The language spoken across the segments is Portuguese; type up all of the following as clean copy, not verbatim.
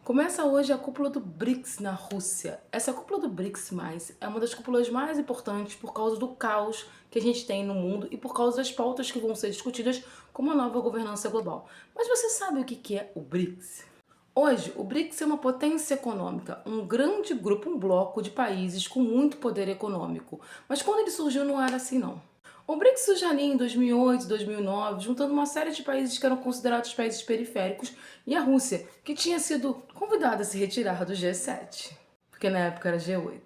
Começa hoje a cúpula do BRICS na Rússia. Essa cúpula do BRICS+, é uma das cúpulas mais importantes por causa do caos que a gente tem no mundo e por causa das pautas que vão ser discutidas como a nova governança global. Mas você sabe o que é o BRICS? Hoje, o BRICS é uma potência econômica, um grande grupo, um bloco de países com muito poder econômico. Mas quando ele surgiu não era assim não. O BRICS surgiu ali em 2008, 2009, juntando uma série de países que eram considerados países periféricos e a Rússia, que tinha sido convidada a se retirar do G7, porque na época era G8.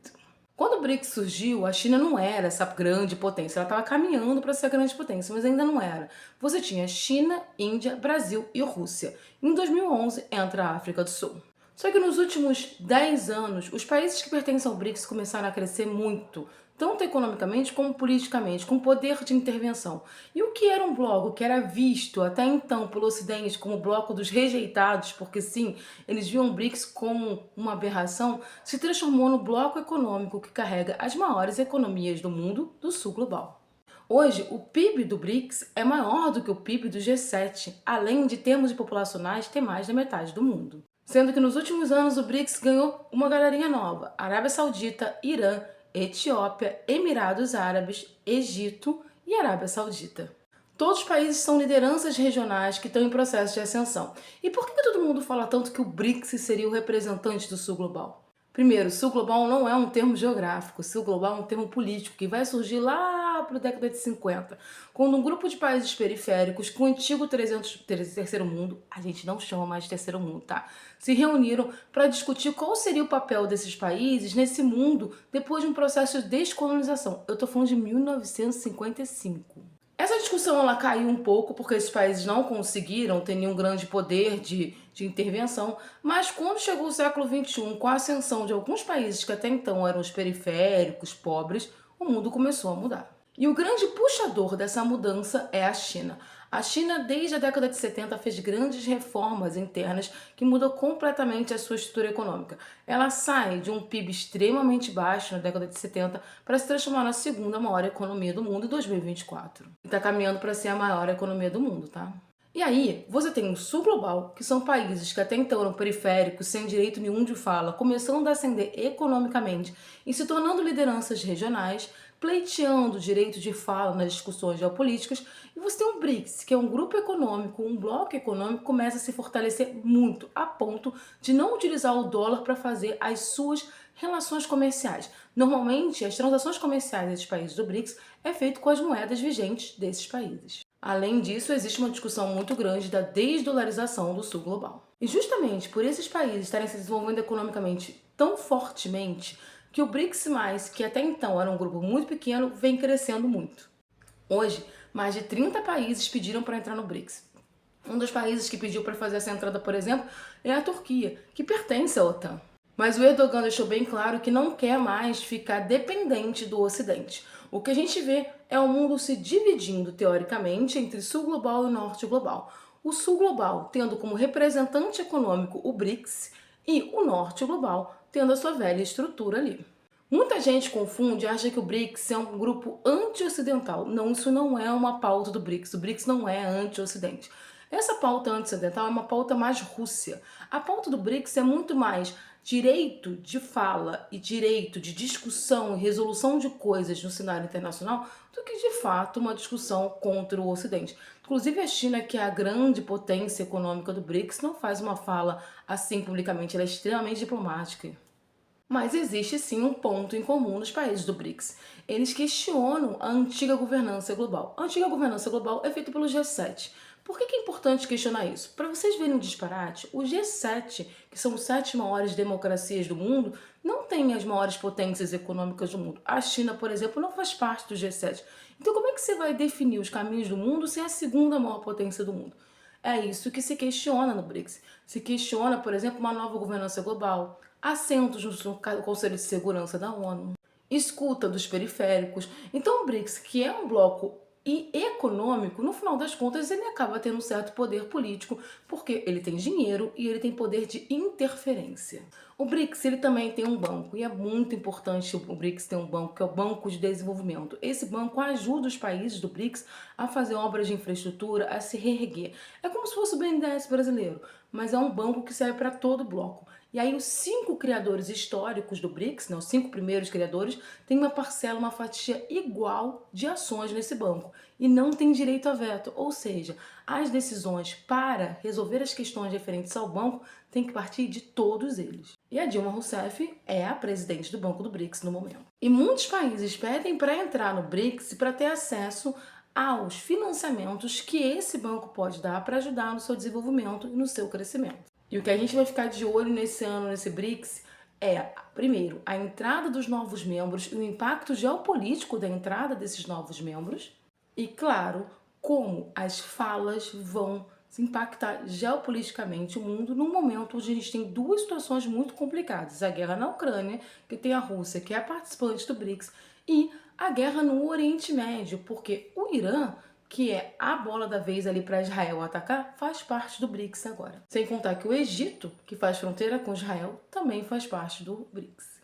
Quando o BRICS surgiu, a China não era essa grande potência, ela estava caminhando para ser a grande potência, mas ainda não era. Você tinha China, Índia, Brasil e Rússia. Em 2011 entra a África do Sul. Só que nos últimos 10 anos, os países que pertencem ao BRICS começaram a crescer muito, tanto economicamente como politicamente, com poder de intervenção. E o que era um bloco que era visto até então pelo Ocidente como o bloco dos rejeitados, porque sim, eles viam o BRICS como uma aberração, se transformou no bloco econômico que carrega as maiores economias do mundo do sul global. Hoje, o PIB do BRICS é maior do que o PIB do G7, além de termos populacionais ter mais da metade do mundo. Sendo que nos últimos anos o BRICS ganhou uma galerinha nova: Arábia Saudita, Irã, Etiópia, Emirados Árabes, Egito e Arábia Saudita. Todos os países são lideranças regionais que estão em processo de ascensão. E por que todo mundo fala tanto que o BRICS seria o representante do sul global? Primeiro, sul global não é um termo geográfico, sul global é um termo político que vai surgir lá para a década de 50, quando um grupo de países periféricos com o antigo terceiro mundo, a gente não chama mais de terceiro mundo, tá? Se reuniram para discutir qual seria o papel desses países nesse mundo depois de um processo de descolonização. Eu tô falando de 1955. Essa discussão ela caiu um pouco porque esses países não conseguiram ter nenhum grande poder de intervenção, mas quando chegou o século XXI, com a ascensão de alguns países que até então eram os periféricos, pobres, o mundo começou a mudar. E o grande puxador dessa mudança é a China. A China, desde a década de 70, fez grandes reformas internas que mudam completamente a sua estrutura econômica. Ela sai de um PIB extremamente baixo na década de 70 para se transformar na segunda maior economia do mundo em 2024. E está caminhando para ser a maior economia do mundo, tá? E aí, você tem o sul global, que são países que até então eram periféricos, sem direito nenhum de fala, começando a ascender economicamente e se tornando lideranças regionais, pleiteando o direito de fala nas discussões geopolíticas. E você tem o BRICS, que é um grupo econômico, um bloco econômico que começa a se fortalecer muito, a ponto de não utilizar o dólar para fazer as suas relações comerciais. Normalmente, as transações comerciais desses países do BRICS é feito com as moedas vigentes desses países. Além disso, existe uma discussão muito grande da desdolarização do sul global. E justamente por esses países estarem se desenvolvendo economicamente tão fortemente, que o BRICS+, que até então era um grupo muito pequeno, vem crescendo muito. Hoje, mais de 30 países pediram para entrar no BRICS. Um dos países que pediu para fazer essa entrada, por exemplo, é a Turquia, que pertence à OTAN. Mas o Erdogan deixou bem claro que não quer mais ficar dependente do Ocidente. O que a gente vê é o mundo se dividindo, teoricamente, entre Sul Global e Norte Global. O Sul Global tendo como representante econômico o BRICS e o Norte Global tendo a sua velha estrutura ali. Muita gente confunde e acha que o BRICS é um grupo anti-ocidental. Não, isso não é uma pauta do BRICS. O BRICS não é anti-ocidente. Essa pauta anti-ocidental é uma pauta mais Rússia. A pauta do BRICS é muito mais direito de fala e direito de discussão e resolução de coisas no cenário internacional do que, de fato, uma discussão contra o Ocidente. Inclusive, a China, que é a grande potência econômica do BRICS, não faz uma fala assim publicamente. Ela é extremamente diplomática. Mas existe sim um ponto em comum nos países do BRICS. Eles questionam a antiga governança global. A antiga governança global é feita pelo G7. Por que é importante questionar isso? Para vocês verem um disparate, o G7, que são os 7 maiores democracias do mundo, não tem as maiores potências econômicas do mundo. A China, por exemplo, não faz parte do G7. Então como é que você vai definir os caminhos do mundo sem a segunda maior potência do mundo? É isso que se questiona no BRICS. Se questiona, por exemplo, uma nova governança global, assentos no Conselho de Segurança da ONU, escuta dos periféricos. Então o BRICS, que é um bloco econômico, no final das contas ele acaba tendo um certo poder político, porque ele tem dinheiro e ele tem poder de interferência. O BRICS, ele também tem um banco, e é muito importante o BRICS ter um banco, que é o Banco de Desenvolvimento. Esse banco ajuda os países do BRICS a fazer obras de infraestrutura, a se reerguer. É como se fosse o BNDES brasileiro, mas é um banco que serve para todo o bloco. E aí os 5 criadores históricos do BRICS, né, os 5 primeiros criadores, têm uma parcela, uma fatia igual de ações nesse banco e não tem direito a veto, ou seja, as decisões para resolver as questões referentes ao banco têm que partir de todos eles. E a Dilma Rousseff é a presidente do Banco do BRICS no momento. E muitos países pedem para entrar no BRICS para ter acesso aos financiamentos que esse banco pode dar para ajudar no seu desenvolvimento e no seu crescimento. E o que a gente vai ficar de olho nesse ano, nesse BRICS, é, primeiro, a entrada dos novos membros e o impacto geopolítico da entrada desses novos membros. E, claro, como as falas vão impactar geopoliticamente o mundo num momento onde a gente tem duas situações muito complicadas. A guerra na Ucrânia, que tem a Rússia, que é participante do BRICS, e a guerra no Oriente Médio, porque o Irã, que é a bola da vez ali para Israel atacar, faz parte do BRICS agora. Sem contar que o Egito, que faz fronteira com Israel, também faz parte do BRICS.